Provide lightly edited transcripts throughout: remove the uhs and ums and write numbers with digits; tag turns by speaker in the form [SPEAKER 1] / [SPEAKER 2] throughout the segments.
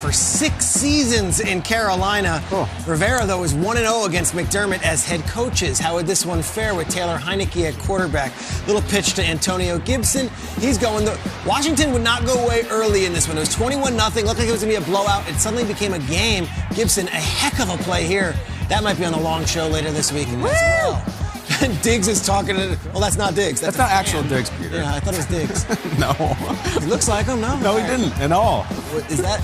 [SPEAKER 1] For 6 seasons in Carolina. Rivera, though, is 1-0 against McDermott as head coaches. How would this one fare with Taylor Heineke at quarterback? Little pitch to Antonio Gibson. He's going. Washington would not go away early in this one. It was 21-0. Looked like it was going to be a blowout. It suddenly became a game. Gibson, a heck of a play here. That might be on the long show later this week as well. Diggs is talking to... Well, that's not Diggs.
[SPEAKER 2] That's not actual Diggs, Peter.
[SPEAKER 1] Yeah, I thought it was Diggs.
[SPEAKER 2] No.
[SPEAKER 1] He looks like him, no?
[SPEAKER 2] No, he didn't at all.
[SPEAKER 1] Is that...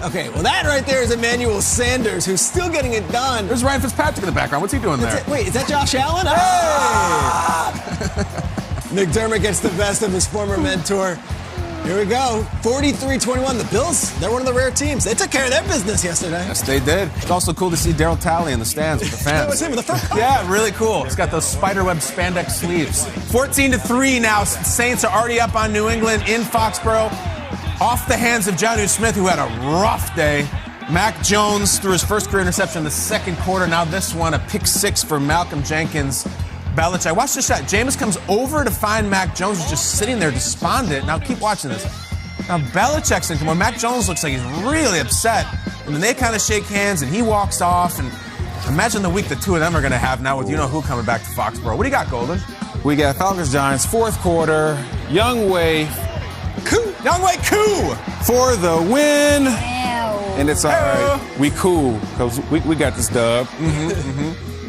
[SPEAKER 1] Okay, well, that right there is Emmanuel Sanders, who's still getting it done.
[SPEAKER 2] There's Ryan Fitzpatrick in the background. What's he doing there?
[SPEAKER 1] Wait, is that Josh Allen? Hey! McDermott gets the best of his former mentor. Here we go. 43-21. The Bills, they're one of the rare teams. They took care of their business yesterday.
[SPEAKER 2] Yes, they did. It's also cool to see Daryl Talley in the stands with the fans.
[SPEAKER 1] That was him with the front.
[SPEAKER 2] Yeah, really cool. He's got those spiderweb spandex sleeves. 14-3 now. Saints are already up on New England in Foxborough. Off the hands of Jonnu Smith, who had a rough day. Mac Jones threw his first career interception in the second quarter. Now this one, a pick 6 for Malcolm Jenkins. Belichick. Watch this shot. Jameis comes over to find Mac Jones, who's just sitting there despondent. Now keep watching this. Now Belichick's in command. Mac Jones looks like he's really upset. And then they kind of shake hands, and he walks off. And imagine the week the two of them are going to have now with you-know-who coming back to Foxborough. What do you got, Golden?
[SPEAKER 3] We got Falcons-Giants, fourth quarter. Young Wei.
[SPEAKER 2] Youngway Koo!
[SPEAKER 3] For the win.
[SPEAKER 4] Ew.
[SPEAKER 3] And it's all right. We cool, because we got this dub.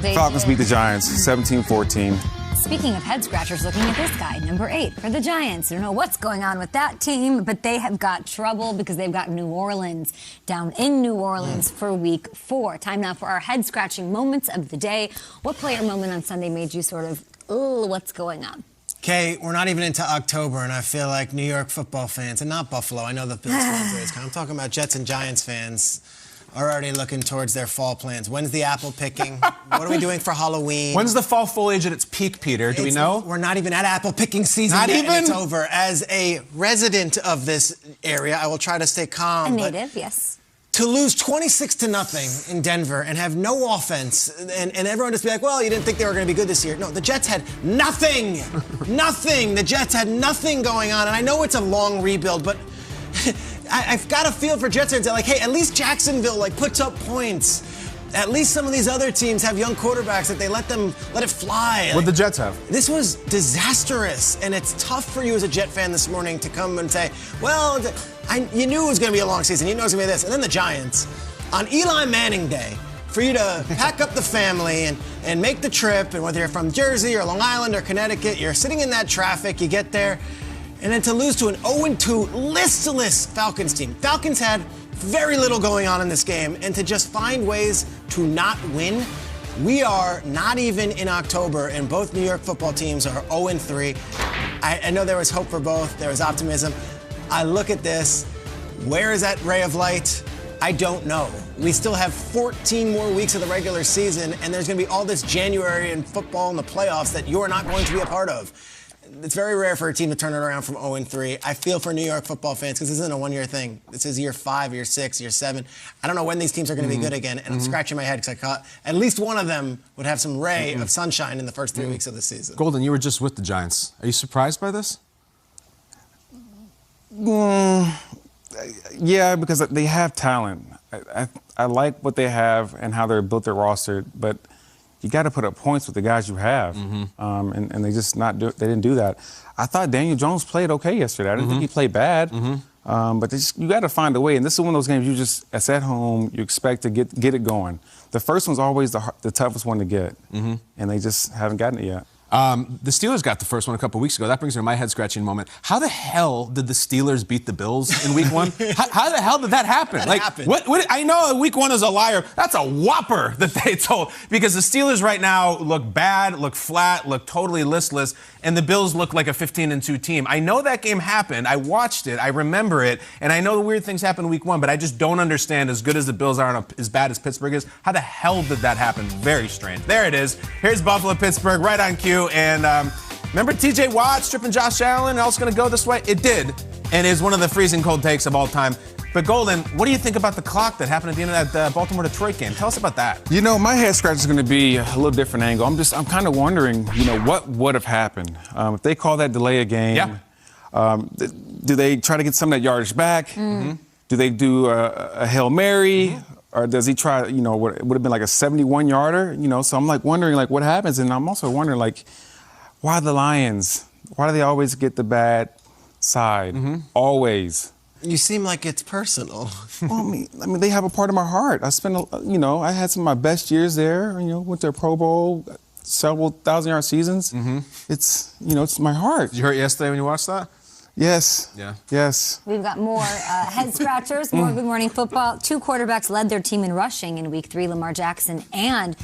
[SPEAKER 3] Falcons beat the Giants, 17-14.
[SPEAKER 4] Speaking of head scratchers, looking at this guy, number 8 for the Giants. I don't know what's going on with that team, but they have got trouble because they've got New Orleans down in New Orleans for week 4. Time now for our head scratching moments of the day. What player moment on Sunday made you sort of, ooh, what's going on?
[SPEAKER 1] Okay, we're not even into October, and I feel like New York football fans, and not Buffalo, I know the Bills fans, I'm talking about Jets and Giants fans, are already looking towards their fall plans. When's the apple picking? What are we doing for Halloween?
[SPEAKER 2] When's the fall foliage at its peak, Peter? Do we know?
[SPEAKER 1] We're not even at apple picking season
[SPEAKER 2] Not
[SPEAKER 1] yet,
[SPEAKER 2] even?
[SPEAKER 1] and it's over. As a resident of this area, I will try to stay calm.
[SPEAKER 4] A native, yes.
[SPEAKER 1] To lose 26-0 in Denver and have no offense, and everyone just be like, well, you didn't think they were going to be good this year. No, the Jets had nothing. Nothing. The Jets had nothing going on. And I know it's a long rebuild, but I've got a feel for Jets fans that, like, hey, at least Jacksonville, like, puts up points. At least some of these other teams have young quarterbacks that they let it fly.
[SPEAKER 2] What'd the Jets have?
[SPEAKER 1] This was disastrous, and it's tough for you as a Jet fan this morning to come and say, well, you knew it was going to be a long season. You know it was going to be this. And then the Giants, on Eli Manning Day, for you to pack up the family and make the trip, and whether you're from Jersey or Long Island or Connecticut, you're sitting in that traffic, you get there, and then to lose to an 0-2 listless Falcons team. Falcons had very little going on in this game, and to just find ways to not win. We are not even in October, and both New York football teams are 0-3. I know there was hope for both. There was optimism. I look at this. Where is that ray of light? I don't know. We still have 14 more weeks of the regular season, and there's going to be all this January in football and the playoffs that you're not going to be a part of. It's very rare for a team to turn it around from 0-3. I feel for New York football fans because this isn't a one-year thing. This is year 5, year 6, year 7. I don't know when these teams are going to be good again, and I'm scratching my head because I caught at least one of them would have some ray of sunshine in the first 3 weeks of the season.
[SPEAKER 2] Golden, you were just with the Giants. Are you surprised by this?
[SPEAKER 3] Yeah, because they have talent. I like what they have and how they're built their roster, but you got to put up points with the guys you have, and they just they didn't do that. I thought Daniel Jones played okay yesterday. I didn't think he played bad, but you got to find a way. And this is one of those games it's at home, you expect to get it going. The first one's always the toughest one to get, and they just haven't gotten it yet.
[SPEAKER 2] The Steelers got the first one a couple weeks ago. That brings me to my head-scratching moment. How the hell did the Steelers beat the Bills in Week 1? How the hell did that happen?
[SPEAKER 1] That happened.
[SPEAKER 2] What? I know Week 1 is a liar. That's a whopper that they told. Because the Steelers right now look bad, look flat, look totally listless, and the Bills look like a 15-2 team. I know that game happened. I watched it. I remember it. And I know the weird things happened in Week 1, but I just don't understand, as good as the Bills are and as bad as Pittsburgh is, how the hell did that happen? Very strange. There it is. Here's Buffalo-Pittsburgh right on cue. And remember T.J. Watt stripping Josh Allen and also going to go this way? It did, and is one of the freezing cold takes of all time. But Golden, what do you think about the clock that happened at the end of that Baltimore-Detroit game? Tell us about that.
[SPEAKER 3] You know, my head scratch is going to be a little different angle. I'm kind of wondering, what would have happened if they call that delay a game?
[SPEAKER 2] Yeah.
[SPEAKER 3] Do they try to get some of that yardage back? Do Do they do a Hail Mary? Or does he try, what it would have been like a 71-yarder? So I'm like wondering like what happens. And I'm also wondering like, why the Lions? Why do they always get the bad side? Always.
[SPEAKER 1] You seem like it's personal.
[SPEAKER 3] Well, I mean, they have a part of my heart. I spent, I had some of my best years there. Went to a Pro Bowl, several 1,000-yard seasons. It's, it's my heart.
[SPEAKER 2] Did you hurt yesterday when you watched that?
[SPEAKER 3] Yes.
[SPEAKER 2] Yeah.
[SPEAKER 3] Yes.
[SPEAKER 4] We've got more head scratchers, more Good Morning Football. 2 quarterbacks led their team in rushing in Week 3, Lamar Jackson and